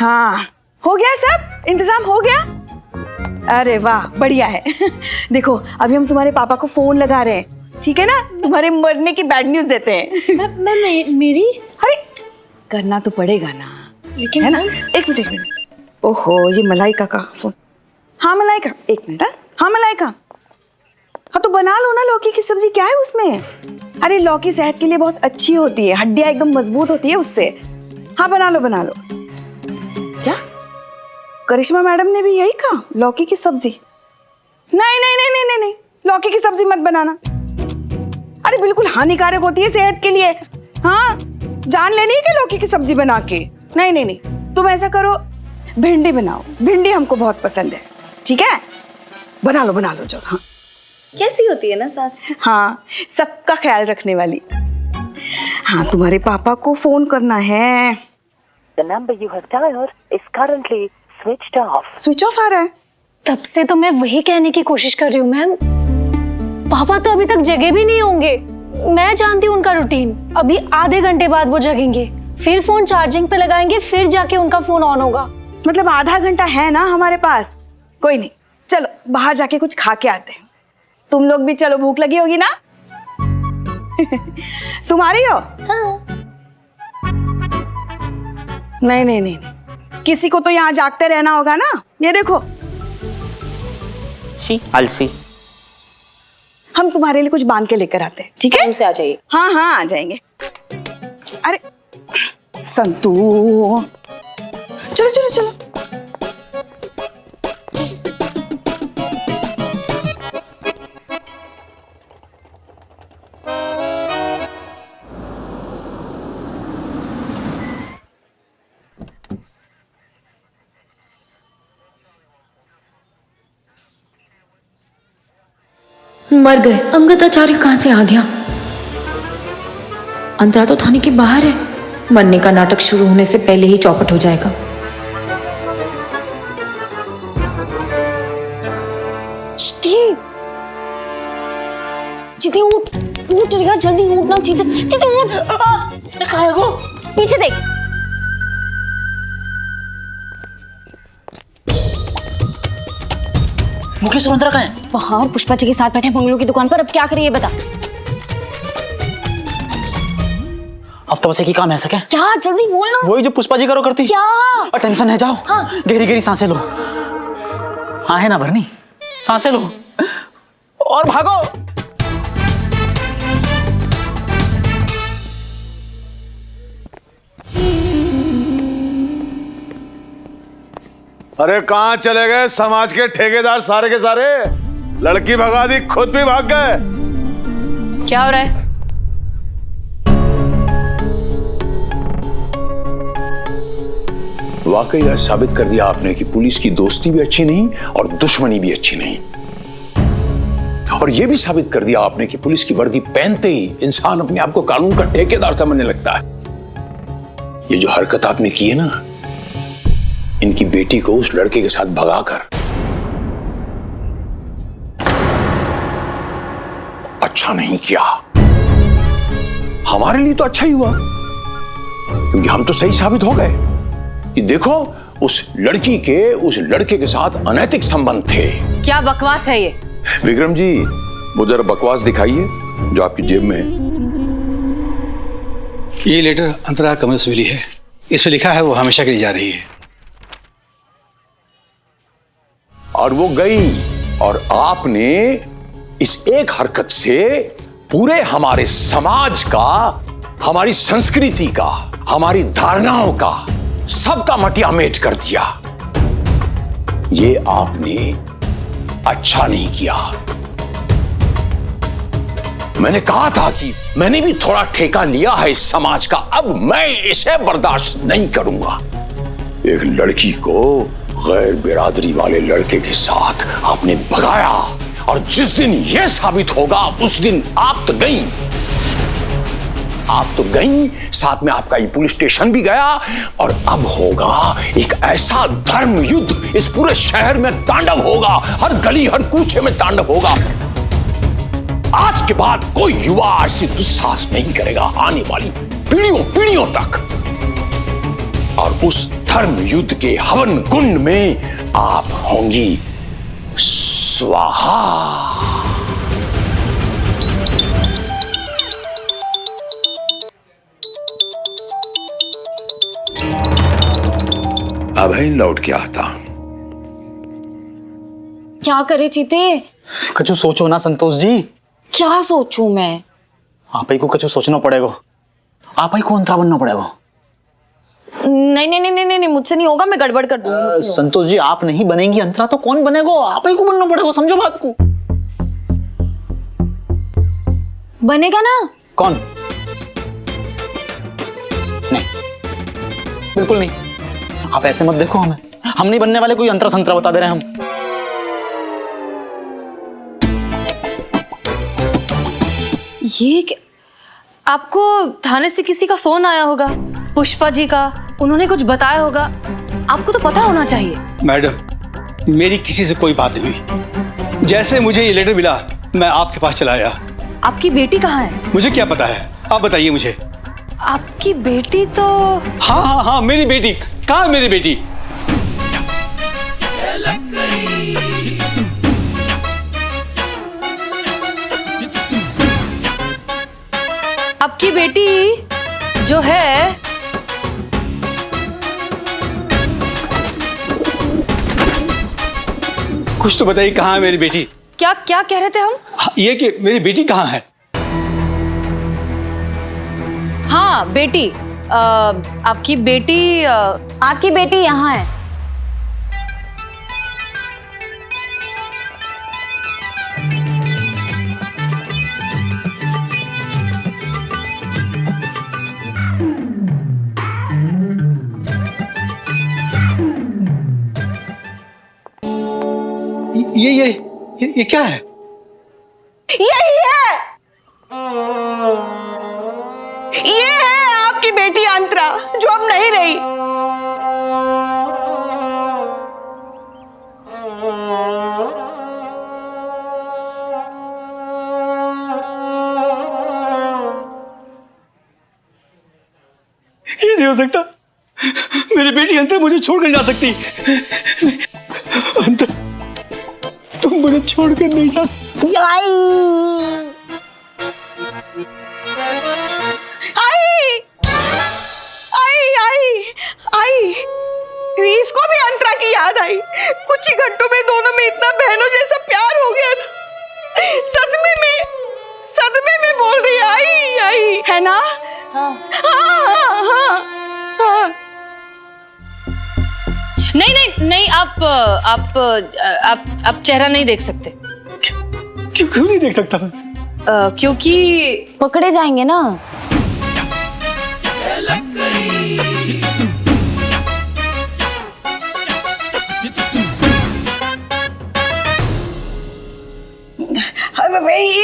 हाँ, हो गया सब इंतजाम हो गया। अरे वाह, बढ़िया है। देखो अभी हम तुम्हारे पापा को फोन लगा रहे हैं, ठीक है ना? तुम्हारे मरने की बैड न्यूज देते हैं। मेरी अरे करना तो पड़ेगा ना, लेकिन है ना? एक मिनट। ओहो, ये मलाइका का फोन। हाँ मलाइका, एक मिनट। हाँ मलाइका, हाँ तो बना लो ना लौकी की सब्जी, क्या है उसमें? अरे लौकी सेहत के लिए बहुत अच्छी होती है, हड्डियां एकदम मजबूत होती है उससे। हाँ बना लो बना लो। क्या करिश्मा मैडम ने भी यही कहा, लौकी की सब्जी? नहीं नहीं नहीं नहीं नहीं नहीं, लौकी की सब्जी मत बनाना। अरे बिल्कुल हानिकारक होती है सेहत के लिए। हाँ, जान लेनी है कि लौकी की सब्जी बना के? नहीं नहीं नहीं, तुम ऐसा करो, भिंडी बनाओ, भिंडी हमको बहुत पसंद है। ठीक है, बना लो जो। हाँ कैसी होती है ना सास? हाँ, सबका ख्याल रखने वाली। हाँ, तुम्हारे पापा को फोन करना है। The number you have dialed is currently switched off. Switch off आ रहा है। तब से तो मैं वही कहने की कोशिश कर रही हूँ मैम, पापा तो अभी तक जगे भी नहीं होंगे। मैं जानती हूँ उनका रूटीन, अभी आधे घंटे बाद वो जगेंगे, फिर फोन चार्जिंग पे लगाएंगे, फिर जाके उनका फोन ऑन होगा। मतलब आधा घंटा है ना हमारे पास। कोई नहीं, चलो बाहर जाके कुछ खा के आते हैं। तुम लोग भी चलो, भूख लगी होगी ना? तुम आ रही हो? हाँ। नहीं नहीं नहीं, किसी को तो यहाँ जागते रहना होगा ना। ये देखो, आलसी। हम तुम्हारे लिए कुछ बांध के लेकर आते हैं, ठीक है? टाइम से आ जाइए। हाँ आ जाएंगे। अरे संतू, चलो चलो चलो। मर गए। अंगद आचार्य कहां से आ गया? अंतरा तो थाने के बाहर है। मरने का नाटक शुरू होने से पहले ही चौपट हो जाएगा। चिति उठ रिया, जल्दी उठना। चिति उठ। पीछे देख। मुकेश और अंतरा कहाँ हैं? बाहर पुष्पा जी के साथ बैठे बंगलों की दुकान पर। अब क्या करिए बता। अब तो बस एक ही काम है, ऐसा क्या? क्या, जल्दी बोल ना। वही जो पुष्पा जी करो करती। क्या? और टेंशन है, जाओ। हाँ। गहरी गहरी सांसें लो। हाँ है ना भरनी, सांसें लो और भागो। अरे कहाँ चले गए समाज के ठेकेदार सारे के सारे? लड़की भगा दी, खुद भी भाग गए। क्या हो रहा है? वाकई यह साबित कर दिया आपने कि पुलिस की दोस्ती भी अच्छी नहीं और दुश्मनी भी अच्छी नहीं। और यह भी साबित कर दिया आपने कि पुलिस की वर्दी पहनते ही इंसान अपने आप को कानून का ठेकेदार समझने लगता है। ये जो हरकत आपने की है ना, इनकी बेटी को उस लड़के के साथ भगाकर अच्छा नहीं किया। हमारे लिए तो अच्छा ही हुआ, क्योंकि हम तो सही साबित हो गए कि देखो उस लड़की के उस लड़के के साथ अनैतिक संबंध थे। क्या बकवास है ये? विक्रम जी, वो जरा बकवास दिखाइए जो आपकी जेब में है। ये लेटर अंतरा कमर्सविली है। इसमें लिखा है वो हमेशा के लिए जा रही है। और वो गई, और आपने इस एक हरकत से पूरे हमारे समाज का, हमारी संस्कृति का, हमारी धारणाओं का, सबका मटियामेट कर दिया। ये आपने अच्छा नहीं किया। मैंने कहा था कि मैंने भी थोड़ा ठेका लिया है इस समाज का, अब मैं इसे बर्दाश्त नहीं करूंगा। एक लड़की को गैर बिरादरी वाले लड़के के साथ आपने भगाया, और जिस दिन यह साबित होगा उस दिन आप तो गई, साथ में आपका ये पुलिस स्टेशन भी गया, और अब होगा एक ऐसा धर्म युद्ध, इस पूरे शहर में तांडव होगा, हर गली हर कूचे में तांडव होगा। आज के बाद कोई युवा ऐसी दुस्साहस नहीं करेगा आने वाली पीढ़ियों तक। और उस धर्म युद्ध के हवन कुंड में आप होंगी स्वाहा। अभय लौट के आता। क्या करे चीते? कछु सोचो ना संतोष जी। क्या सोचूं मैं? आप ही को कछु सोचना पड़ेगा, आप ही को अंतरा बनना पड़ेगा। नहीं नहीं नहीं नहीं नहीं, मुझसे नहीं होगा, मैं गड़बड़ कर दूंगी। संतोष जी आप नहीं बनेंगी अंतरा तो कौन बनेगा? आप ही को बनना पड़ेगा, समझो बात को। बनेगा ना? कौन? नहीं, बिल्कुल नहीं। आप ऐसे मत देखो हमें, हम नहीं बनने वाले। कोई अंतरा संतरा बता दे रहे हैं हम। ये आपको थाने से किसी का फोन आया होगा, पुष्पा जी का, उन्होंने कुछ बताया होगा, आपको तो पता होना चाहिए। मैडम मेरी किसी से कोई बात नहीं हुई। जैसे मुझे ये लेटर मिला मैं आपके पास चला आया। आपकी बेटी कहाँ है? मुझे क्या पता है, आप बताइए मुझे। आपकी बेटी तो हाँ हाँ हाँ, मेरी बेटी कहाँ है? मेरी बेटी आपकी बेटी जो है कुछ तो बताइए, कहाँ है मेरी बेटी? क्या क्या कह रहे थे हम? ये कि मेरी बेटी कहाँ है? हाँ बेटी, आपकी बेटी यहाँ है। ये क्या है? यही है, ये है आपकी बेटी अंतरा जो अब नहीं रही। ये नहीं हो सकता, मेरी बेटी अंतर मुझे छोड़कर जा सकती। अंतर तुम मुझे छोड़कर नहीं जा सकती। आई इसको भी अंतरा की याद आई। कुछ ही घंटों में दोनों में इतना बहनों जैसा प्यार हो गया था। सदमे में बोल रही आई है ना? हाँ हाँ हाँ हाँ। नहीं, आप चेहरा नहीं देख सकते। क्यों नहीं देख सकता मैं? क्योंकि पकड़े जाएंगे ना।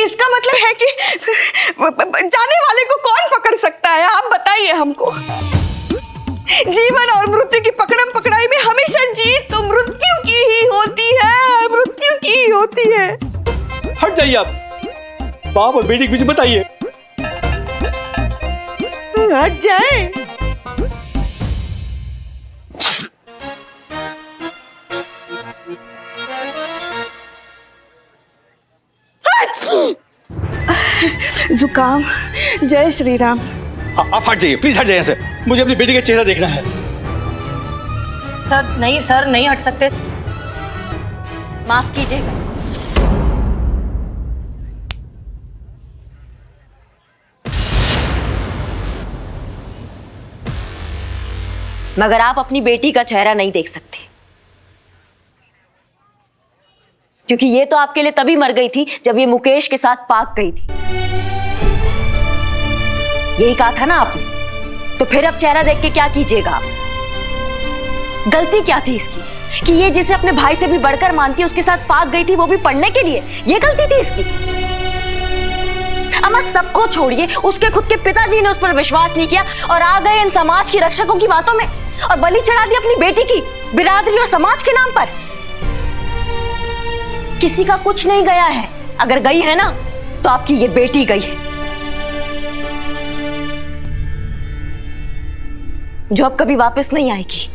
इसका मतलब है कि जाने वाले को कौन पकड़ सकता है? आप बताइए हमको। जीवन और मृत्यु की पकड़म पकड़ाई में हमेशा जीत तो मृत्यु की ही होती है, मृत्यु की ही होती है। हट जाइए आप, बाप और बेटी के बीच बताइए। हट जाए। जुकाम। जय श्री राम। आप हट जाइए, प्लीज हट जाइए से। मुझे अपनी बेटी का चेहरा देखना है। सर नहीं हट सकते, माफ कीजिएगा। मगर आप अपनी बेटी का चेहरा नहीं देख सकते, क्योंकि ये तो आपके लिए तभी मर गई थी जब ये मुकेश के साथ पाक गई थी। यही कहा था ना आपने, तो फिर अब चेहरा देख के क्या कीजिएगा आप? गलती क्या थी इसकी कि ये जिसे अपने भाई से भी बढ़कर मानती है उसके साथ पाक गई थी, वो भी पढ़ने के लिए? ये गलती थी इसकी? अम्मा सबको छोड़िए, उसके खुद के पिताजी ने उस पर विश्वास नहीं किया और आ गए इन समाज की रक्षकों की बातों में और बलि चढ़ा दी अपनी बेटी की बिरादरी और समाज के नाम पर। किसी का कुछ नहीं गया है, अगर गई है ना तो आपकी ये बेटी गई है, जो अब कभी वापस नहीं आएगी।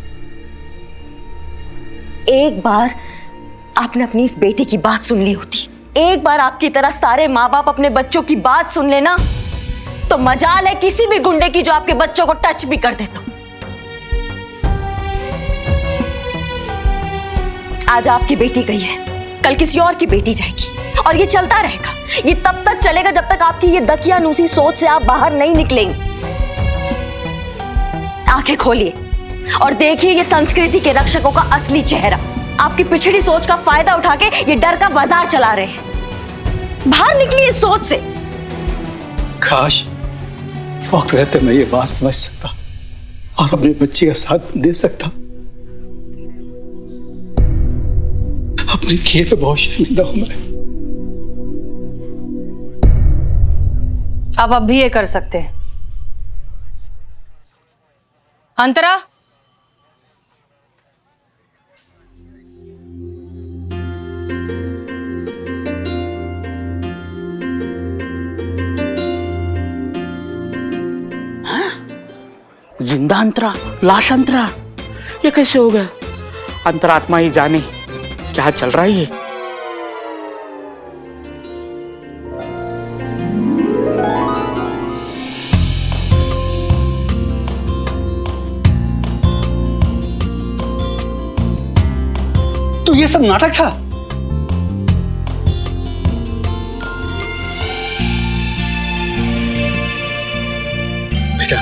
एक बार आपने अपनी इस बेटी की बात सुन ली होती, एक बार आपकी तरह सारे माँ बाप अपने बच्चों की बात सुन लेना, तो मजाल है किसी भी गुंडे की जो आपके बच्चों को टच भी कर दे तो। आज आपकी बेटी गई है, कल किसी और की बेटी जाएगी, और ये चलता रहेगा। ये तब तक चलेगा जब तक आपकी ये दकियानूसी सोच से आप बाहर नहीं निकलेंगे। आंखें खोलिए और देखिए ये संस्कृति के रक्षकों का असली चेहरा। आपकी पिछड़ी सोच का फायदा उठा के ये डर का बाजार चला रहे हैं। बाहर निकलिए इस सोच से। काश वक्त रहते मैं ये बात समझ सकता और अपने बच्चे का साथ दे सकता। अपनी खेल पे बहुत शर्मिंदा हूं मैं। आप अब भी ये कर सकते हैं। अंतरा, जिंदा अंतरा, लाश अंतरा, ये कैसे हो गया? अंतरात्मा ही जाने क्या चल रहा है ये। तो ये सब नाटक था? बेटा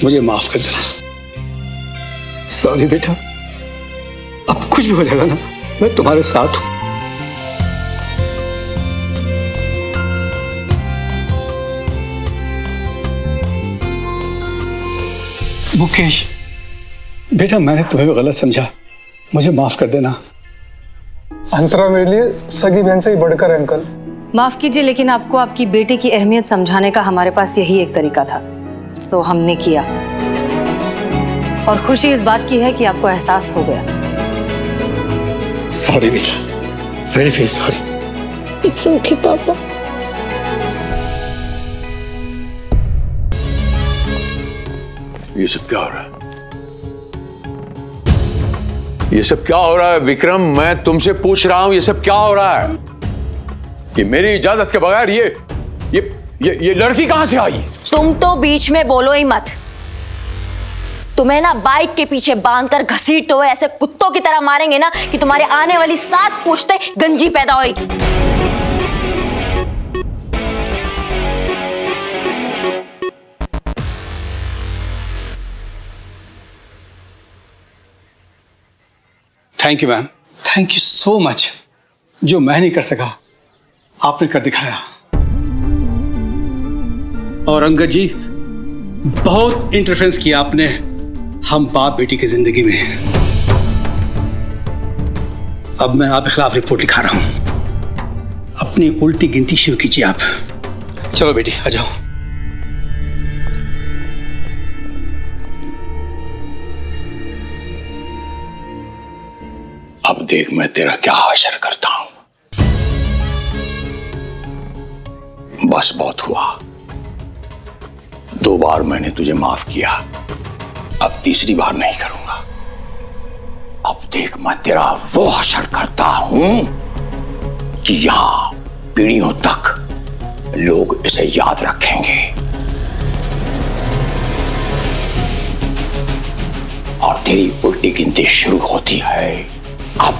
मुझे माफ कर देना। सॉरी बेटा, अब कुछ भी हो जाएगा ना, मैं तुम्हारे साथ हूं। मुकेश बेटा, मैंने तुम्हें गलत समझा, मुझे माफ कर देना। अंतरा मेरे लिए सगी बहन से ही बढ़कर है अंकल। माफ कीजिए, लेकिन आपको आपकी बेटी की अहमियत समझाने का हमारे पास यही एक तरीका था, सो हमने किया। और खुशी इस बात की है कि आपको एहसास हो गया। सॉरी बेटा, very very sorry. It's okay पापा। ये सब क्या हो रहा है? ये सब क्या हो रहा है विक्रम? मैं तुमसे पूछ रहा हूं, ये सब क्या हो रहा है? ये मेरी इजाजत के बगैर ये लड़की कहां से आई? तुम तो बीच में बोलो ही मत। तुम्हें ना बाइक के पीछे बांधकर घसीटते हुए ऐसे कुत्तों की तरह मारेंगे ना कि तुम्हारे आने वाली 7 पुश्तें गंजी पैदा होगी। Thank you ma'am, thank you so much. जो मैं नहीं कर सका आपने कर दिखाया। और अंगद जी, बहुत इंटरफेरेंस किया आपने हम बाप बेटी की जिंदगी में। अब मैं आपके खिलाफ रिपोर्ट लिखा रहा हूं। अपनी उल्टी गिनती शुरू कीजिए आप। चलो बेटी आ जाओ। अब देख मैं तेरा क्या हाशर करता हूं। बस बहुत हुआ। 2 बार मैंने तुझे माफ किया, अब तीसरी बार नहीं करूंगा। अब देख मैं तेरा वो हशर करता हूं कि यहां पीढ़ियों तक लोग इसे याद रखेंगे। और तेरी उल्टी गिनती शुरू होती है अब।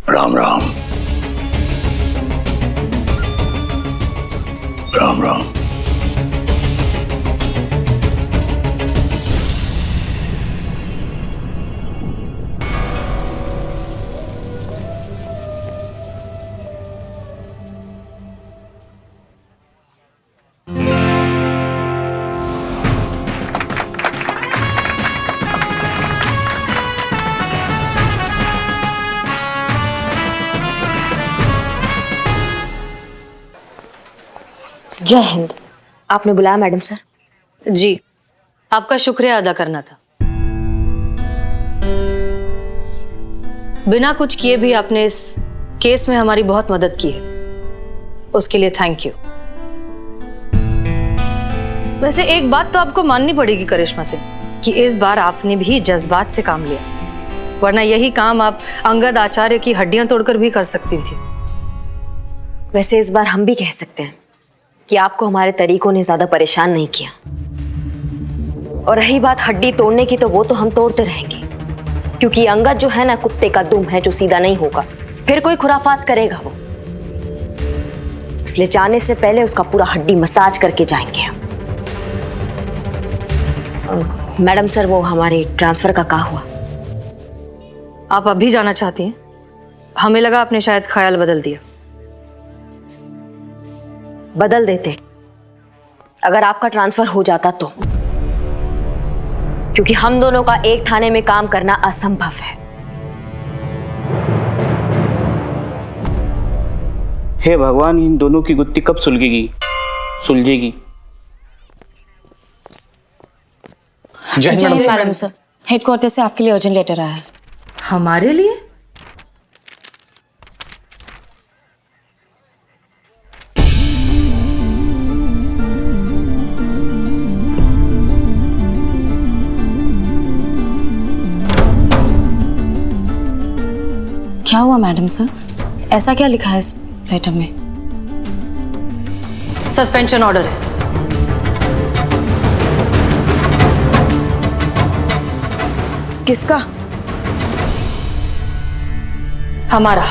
राम राम। राम राम। जय हिंद। आपने बुलाया मैडम सर? जी, आपका शुक्रिया अदा करना था। बिना कुछ किए भी आपने इस केस में हमारी बहुत मदद की है, उसके लिए थैंक यू। वैसे एक बात तो आपको माननी पड़ेगी करिश्मा से कि इस बार आपने भी जज्बात से काम लिया, वरना यही काम आप अंगद आचार्य की हड्डियां तोड़कर भी कर सकती थी। वैसे इस बार हम भी कह सकते हैं कि आपको हमारे तरीकों ने ज्यादा परेशान नहीं किया। और रही बात हड्डी तोड़ने की, तो वो तो हम तोड़ते रहेंगे, क्योंकि अंगद जो है ना, कुत्ते का दुम है जो सीधा नहीं होगा, फिर कोई खुराफात करेगा वो। इसलिए जाने से पहले उसका पूरा हड्डी मसाज करके जाएंगे हम। मैडम सर, वो हमारे ट्रांसफर का क्या हुआ? आप अभी जाना चाहती हैं? हमें लगा आपने शायद ख्याल बदल दिया। बदल देते अगर आपका ट्रांसफर हो जाता तो, क्योंकि हम दोनों का एक थाने में काम करना असंभव है। हे भगवान, इन दोनों की गुत्थी कब सुलझेगी? जय Hind madam. Madam sir, headquarter से आपके लिए अर्जेंट लेटर आया है। हमारे लिए? क्या हुआ मैडम सर? ऐसा क्या लिखा है इस लेटर में? सस्पेंशन ऑर्डर है। किसका? हमारा।